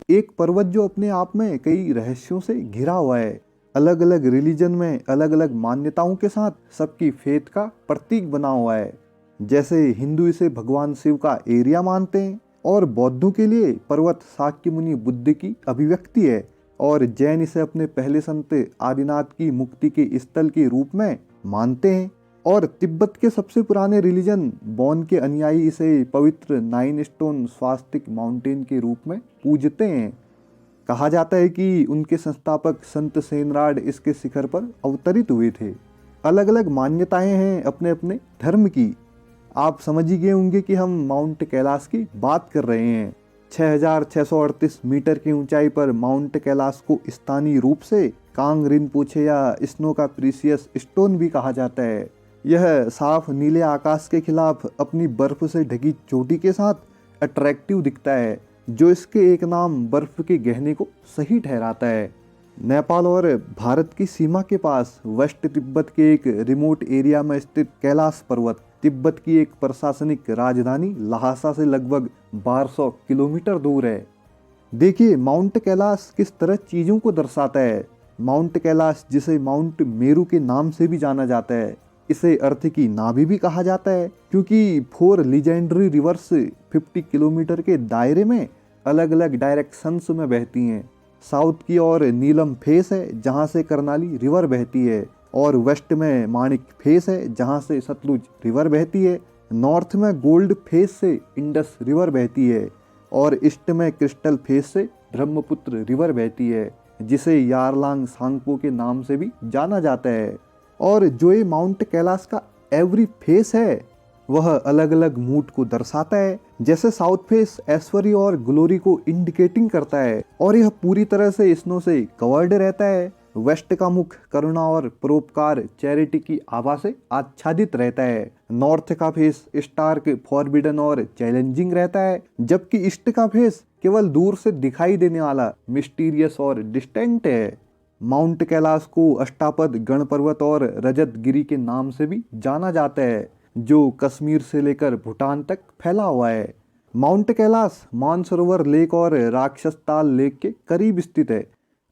एक पर्वत जो अपने आप में कई रहस्यों से घिरा हुआ है। अलग अलग रिलीजन में अलग अलग मान्यताओं के साथ सबकी फेथ का प्रतीक बना हुआ है। जैसे हिंदू इसे भगवान शिव का एरिया मानते हैं और बौद्धों के लिए पर्वत शाक्य मुनि बुद्ध की अभिव्यक्ति है, और जैन इसे अपने पहले संत आदिनाथ की मुक्ति के स्थल के रूप में मानते हैं। और तिब्बत के सबसे पुराने रिलीजन बौन के अनुयायी इसे पवित्र 9 स्टोन स्वास्तिक माउंटेन के रूप में पूजते हैं। कहा जाता है कि उनके संस्थापक संत सेनराड इसके शिखर पर अवतरित हुए थे। अलग अलग मान्यताएं हैं अपने अपने धर्म की। आप समझ ही गए होंगे कि हम माउंट कैलाश की बात कर रहे हैं। 6638 मीटर की ऊंचाई पर माउंट कैलाश को स्थानीय रूप से कांग रिनपोचे या स्नो का प्रीसियस स्टोन भी कहा जाता है। यह साफ नीले आकाश के खिलाफ अपनी बर्फ से ढकी चोटी के साथ अट्रैक्टिव दिखता है, जो इसके एक नाम बर्फ के गहने को सही ठहराता है। नेपाल और भारत की सीमा के पास वेस्ट तिब्बत के एक रिमोट एरिया में स्थित कैलाश पर्वत तिब्बत की एक प्रशासनिक राजधानी लहासा से लगभग 1200 किलोमीटर दूर है। देखिए माउंट कैलाश किस तरह चीज़ों को दर्शाता है। माउंट कैलाश, जिसे माउंट मेरू के नाम से भी जाना जाता है, इसे अर्थ की नाभि भी कहा जाता है, क्योंकि 4 लीजेंडरी रिवर्स 50 किलोमीटर के दायरे में अलग अलग डायरेक्शंस में बहती हैं। साउथ की ओर नीलम फेस है जहाँ से करनाली रिवर बहती है, और वेस्ट में माणिक फेस है जहाँ से सतलुज रिवर बहती है। नॉर्थ में गोल्ड फेस से इंडस रिवर बहती है, और ईस्ट में क्रिस्टल फेस से ब्रह्मपुत्र रिवर बहती है, जिसे यारलांग सांगपो के नाम से भी जाना जाता है। और जो ये माउंट कैलाश का एवरी फेस है वह अलग अलग मूड को दर्शाता है। जैसे साउथ फेस ऐश्वर्य और ग्लोरी को इंडिकेटिंग करता है, और यह पूरी तरह से स्नो से कवर्ड रहता है। वेस्ट का मुख करुणा और परोपकार चैरिटी की आभा से आच्छादित रहता है। नॉर्थ का फेस स्टार्क फॉरबिडन और चैलेंजिंग रहता है, जबकि ईस्ट का फेस केवल दूर से दिखाई देने वाला मिस्टीरियस और डिस्टेंट है। माउंट कैलाश को अष्टापद गण पर्वत और रजत गिरी के नाम से भी जाना जाता है, जो कश्मीर से लेकर भूटान तक फैला हुआ है। माउंट कैलाश मानसरोवर लेक और राक्षसताल लेक के करीब स्थित है।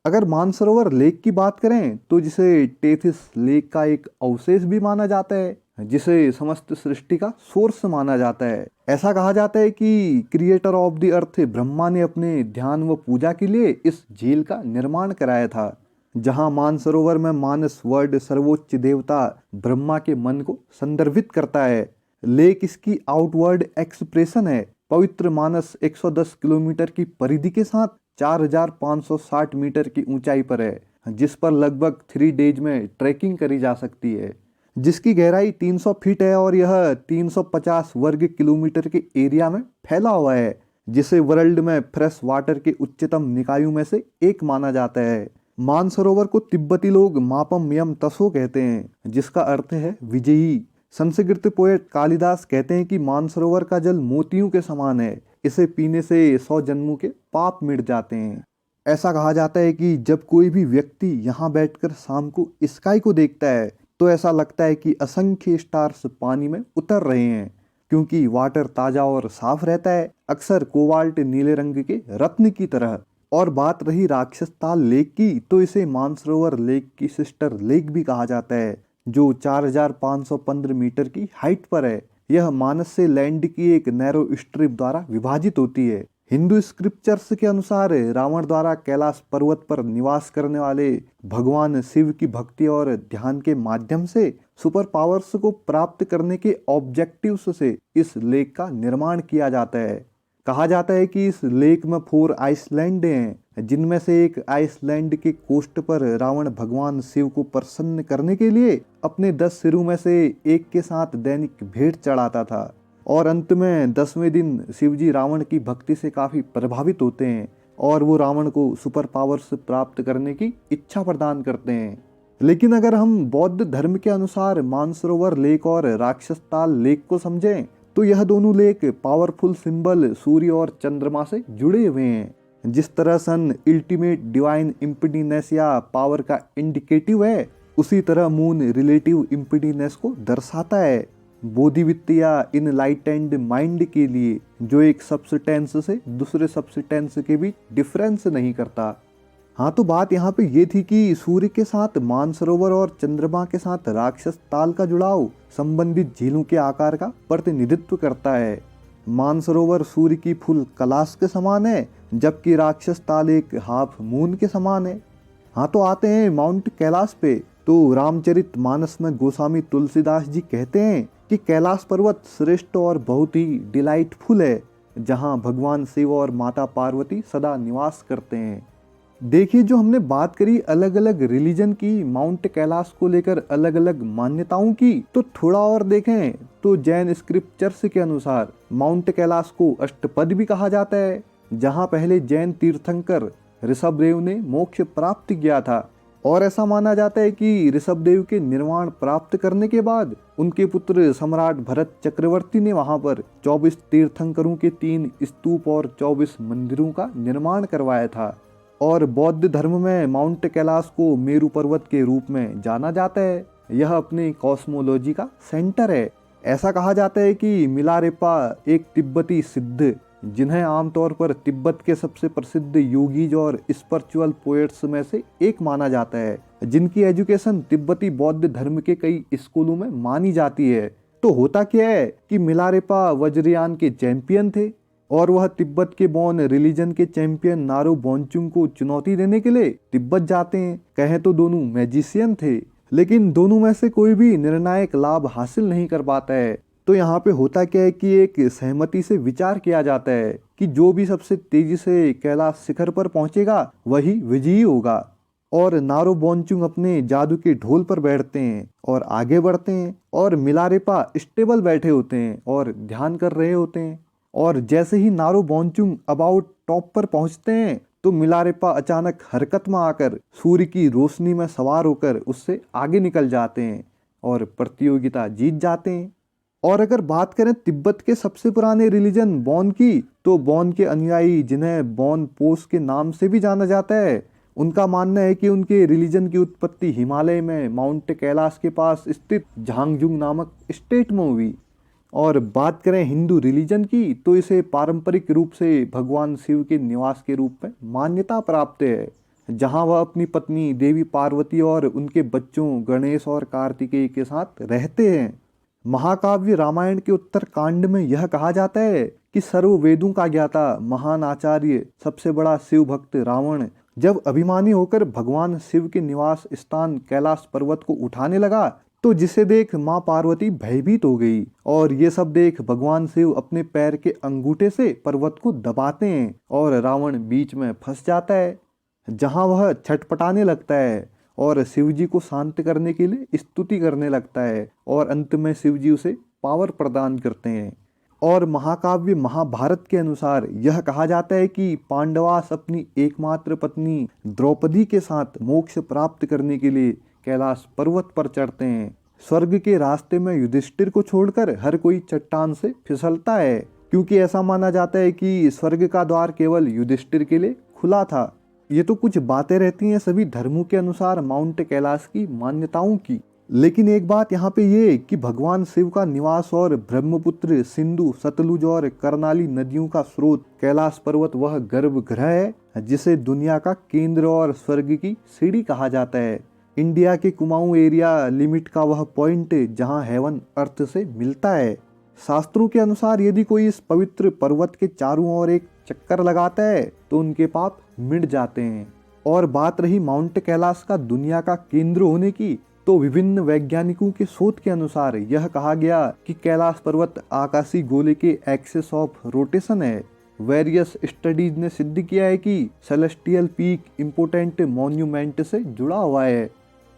अगर मानसरोवर लेक की बात करें तो जिसे टेथिस लेक का एक अवशेष भी माना जाता है, जिसे समस्त सृष्टि का सोर्स माना जाता है। ऐसा कहा जाता है कि creator of the earth Brahma ने अपने ध्यान व पूजा के लिए इस झील का निर्माण कराया था, जहां मानसरोवर में मानस वर्ड सर्वोच्च देवता ब्रह्मा के मन को संदर्भित करता है। लेक इसकी आउटवर्ड एक्सप्रेशन है। पवित्र मानस 110 किलोमीटर की परिधि के साथ 4560 मीटर की ऊंचाई पर है, जिस पर लगभग 3 डेज में ट्रैकिंग करी जा सकती है, जिसकी गहराई 300 फीट है, और यह 350 वर्ग किलोमीटर के एरिया में फैला हुआ है, जिसे वर्ल्ड में फ्रेश वाटर के उच्चतम निकायों में से एक माना जाता है। मानसरोवर को तिब्बती लोग मापम यम तसो कहते हैं, जिसका अर्थ है विजयी। संस्कृत पोएट कालिदास कहते हैं कि मानसरोवर का जल मोतियों के समान है, इसे पीने से 100 जन्मों के पाप मिट जाते हैं। ऐसा कहा जाता है कि जब कोई भी व्यक्ति यहाँ बैठकर शाम को स्काई को देखता है तो ऐसा लगता है कि असंख्य स्टार्स पानी में उतर रहे हैं, क्योंकि वाटर ताजा और साफ रहता है, अक्सर कोबाल्ट नीले रंग के रत्न की तरह। और बात रही राक्षसताल लेक की, तो इसे मानसरोवर लेक की सिस्टर लेक भी कहा जाता है, जो 4515 मीटर की हाइट पर है। यह मानस से लैंड की एक नैरो स्ट्रिप द्वारा विभाजित होती है। हिंदू स्क्रिप्चर्स के अनुसार रावण द्वारा कैलाश पर्वत पर निवास करने वाले भगवान शिव की भक्ति और ध्यान के माध्यम से सुपर पावर्स को प्राप्त करने के ऑब्जेक्टिव्स से इस लेक का निर्माण किया जाता है। कहा जाता है कि इस लेक में 4 आइसलैंड हैं, जिनमें से एक आइसलैंड के कोस्ट पर रावण भगवान शिव को प्रसन्न करने के लिए अपने 10 सिरों में से एक के साथ दैनिक भेंट चढ़ाता था। और अंत में 10वें दिन शिवजी रावण की भक्ति से काफ़ी प्रभावित होते हैं, और वो रावण को सुपर पावर्स प्राप्त करने की इच्छा प्रदान करते हैं। लेकिन अगर हम बौद्ध धर्म के अनुसार मानसरोवर लेक और राक्षसताल लेक को समझें, तो यह दोनों लेक पावरफुल सिंबल सूर्य और चंद्रमा से जुड़े हुए हैं। जिस तरह सन अल्टीमेट डिवाइन इम्पिडीनेस या पावर का इंडिकेटिव है, उसी तरह मून रिलेटिव इम्पिडीनेस को दर्शाता है। बोधि विद्या इनलाइटेंड माइंड के लिए, जो एक सब्सटेंस से दूसरे सब्सटेंस के बीच डिफरेंस नहीं करता। हाँ, तो बात यहाँ पे ये थी कि सूर्य के साथ मानसरोवर और चंद्रमा के साथ राक्षस ताल का जुड़ाव संबंधित झीलों के आकार का प्रतिनिधित्व करता है। मानसरोवर सूर्य की फुल कलाश के समान है, जबकि राक्षस ताल एक हाफ मून के समान है। हाँ, तो आते हैं माउंट कैलाश पे। तो रामचरित मानस में गोस्वामी तुलसीदास जी कहते हैं कि कैलाश पर्वत श्रेष्ठ और बहुत ही डिलाइटफुल है, जहाँ भगवान शिव और माता पार्वती सदा निवास करते हैं। देखिए, जो हमने बात करी अलग अलग रिलीजन की माउंट कैलाश को लेकर अलग अलग मान्यताओं की, तो थोड़ा और देखें तो जैन स्क्रिप्चर्स के अनुसार माउंट कैलाश को अष्टपद भी कहा जाता है, जहां पहले जैन तीर्थंकर ऋषभदेव ने मोक्ष प्राप्त किया था। और ऐसा माना जाता है कि ऋषभदेव के निर्वाण प्राप्त करने के बाद उनके पुत्र सम्राट भरत चक्रवर्ती ने वहां पर 24 तीर्थंकरों के 3 स्तूप और 24 मंदिरों का निर्माण करवाया था। और बौद्ध धर्म में माउंट कैलाश को मेरू पर्वत के रूप में जाना जाता है। यह अपने कॉस्मोलॉजी का सेंटर है। ऐसा कहा जाता है कि मिलारेपा एक तिब्बती सिद्ध, जिन्हें आमतौर पर तिब्बत के सबसे प्रसिद्ध योगीज और स्पिरिचुअल पोएट्स में से एक माना जाता है, जिनकी एजुकेशन तिब्बती बौद्ध धर्म के कई स्कूलों में मानी जाती है। तो होता क्या है कि मिलारेपा वज्रयान के चैंपियन थे, और वह तिब्बत के बॉर्न रिलीजन के चैंपियन नारो बोंचुंग को चुनौती देने के लिए तिब्बत जाते हैं। कहें तो दोनों मैजिशियन थे, लेकिन दोनों में से कोई भी निर्णायक लाभ हासिल नहीं कर पाता है। तो यहाँ पे होता क्या है कि एक सहमति से विचार किया जाता है कि जो भी सबसे तेजी से कैलाश शिखर पर पहुंचेगा वही विजयी होगा। और नारो बोंचुंग अपने जादू के ढोल पर बैठते हैं और आगे बढ़ते हैं, और मिलारेपा स्टेबल बैठे होते हैं और ध्यान कर रहे होते हैं। और जैसे ही नारो बोंचुंग अबाउट टॉप पर पहुंचते हैं, तो मिलारेपा अचानक हरकत में आकर सूर्य की रोशनी में सवार होकर उससे आगे निकल जाते हैं और प्रतियोगिता जीत जाते हैं। और अगर बात करें तिब्बत के सबसे पुराने रिलीजन बॉन की, तो बॉन के अनुयायी, जिन्हें बॉन पोस के नाम से भी जाना जाता है, उनका मानना है कि उनके रिलीजन की उत्पत्ति हिमालय में माउंट कैलाश के पास स्थित झांगझुंग नामक स्टेट में हुई। और बात करें हिंदू रिलीजन की, तो इसे पारंपरिक रूप से भगवान शिव के निवास के रूप में मान्यता प्राप्त है, जहां वह अपनी पत्नी देवी पार्वती और उनके बच्चों गणेश और कार्तिकेय के साथ रहते हैं। महाकाव्य रामायण के उत्तर कांड में यह कहा जाता है कि सर्व वेदों का ज्ञाता महान आचार्य सबसे बड़ा शिव भक्त रावण जब अभिमानी होकर भगवान शिव के निवास स्थान कैलाश पर्वत को उठाने लगा, तो जिसे देख माँ पार्वती भयभीत हो गई। और ये सब देख भगवान शिव अपने पैर के अंगूठे से पर्वत को दबाते हैं और रावण बीच में फंस जाता है, जहां वह छटपटाने लगता है और शिव जी को शांत करने के लिए स्तुति करने लगता है, और अंत में शिव जी उसे पावर प्रदान करते हैं। और महाकाव्य महाभारत के अनुसार यह कहा जाता है कि पांडवास अपनी एकमात्र पत्नी द्रौपदी के साथ मोक्ष प्राप्त करने के लिए कैलाश पर्वत पर चढ़ते हैं। स्वर्ग के रास्ते में युधिष्ठिर को छोड़कर हर कोई चट्टान से फिसलता है, क्योंकि ऐसा माना जाता है कि स्वर्ग का द्वार केवल युधिष्ठिर के लिए खुला था। ये तो कुछ बातें रहती हैं सभी धर्मों के अनुसार माउंट कैलाश की मान्यताओं की। लेकिन एक बात यहाँ पे ये कि भगवान शिव का निवास और ब्रह्मपुत्र, सिंधु, सतलुज और कर्णाली नदियों का स्रोत कैलाश पर्वत वह गर्भगृह है, जिसे दुनिया का केंद्र और स्वर्ग की सीढ़ी कहा जाता है। इंडिया के कुमाऊं एरिया लिमिट का वह पॉइंट जहां हेवन अर्थ से मिलता है। शास्त्रों के अनुसार यदि कोई इस पवित्र पर्वत के चारों ओर एक चक्कर लगाता है तो उनके पाप मिट जाते हैं। और बात रही माउंट कैलाश का दुनिया का केंद्र होने की, तो विभिन्न वैज्ञानिकों के शोध के अनुसार यह कहा गया कि कैलाश पर्वत आकाशीय गोले के एक्सिस ऑफ रोटेशन है। वेरियस स्टडीज ने सिद्ध किया है कि सेलेस्टियल पीक इम्पोर्टेंट मॉन्यूमेंट से जुड़ा हुआ है।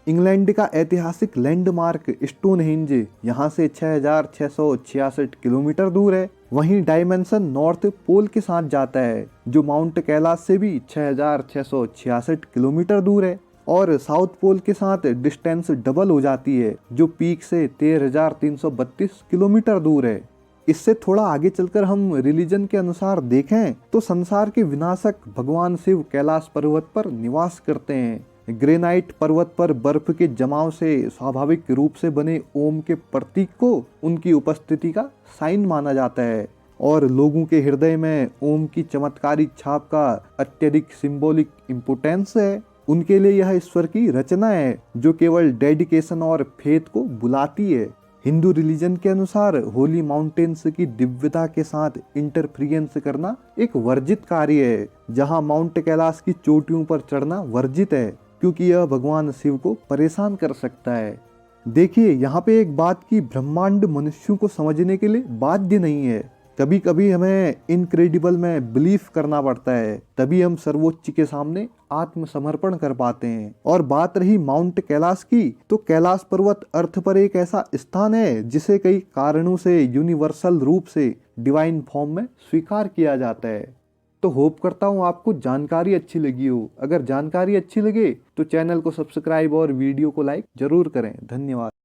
इंग्लैंड का ऐतिहासिक लैंडमार्क स्टोनहेंज यहाँ से 6,666 किलोमीटर दूर है। वहीं डायमेंशन नॉर्थ पोल के साथ जाता है, जो माउंट कैलाश से भी 6,666 किलोमीटर दूर है। और साउथ पोल के साथ डिस्टेंस डबल हो जाती है, जो पीक से 13,332 किलोमीटर दूर है। इससे थोड़ा आगे चलकर हम रिलीजन के अनुसार देखें तो संसार के विनाशक भगवान शिव कैलाश पर्वत पर निवास करते हैं। ग्रेनाइट पर्वत पर बर्फ के जमाव से स्वाभाविक रूप से बने ओम के प्रतीक को उनकी उपस्थिति का साइन माना जाता है और लोगों के हृदय में ओम की चमत्कारी छाप का अत्यधिक सिंबॉलिक इम्पोर्टेंस है। उनके लिए यह ईश्वर की रचना है जो केवल डेडिकेशन और फेथ को बुलाती है। हिंदू रिलीजन के अनुसार होली माउंटेन्स की दिव्यता के साथ इंटरफ्रेंस करना एक वर्जित कार्य है, जहां माउंट कैलाश की चोटियों पर चढ़ना वर्जित है क्योंकि यह भगवान शिव को परेशान कर सकता है। देखिए यहाँ पे एक बात की ब्रह्मांड मनुष्यों को समझने के लिए बाध्य नहीं है। कभी कभी हमें इनक्रेडिबल में बिलीव करना पड़ता है, तभी हम सर्वोच्च के सामने आत्मसमर्पण कर पाते हैं। और बात रही माउंट कैलाश की, तो कैलाश पर्वत अर्थ पर एक ऐसा स्थान है जिसे कई कारणों से यूनिवर्सल रूप से डिवाइन फॉर्म में स्वीकार किया जाता है। तो होप करता हूँ आपको जानकारी अच्छी लगी हो। अगर जानकारी अच्छी लगे तो चैनल को सब्सक्राइब और वीडियो को लाइक जरूर करें। धन्यवाद।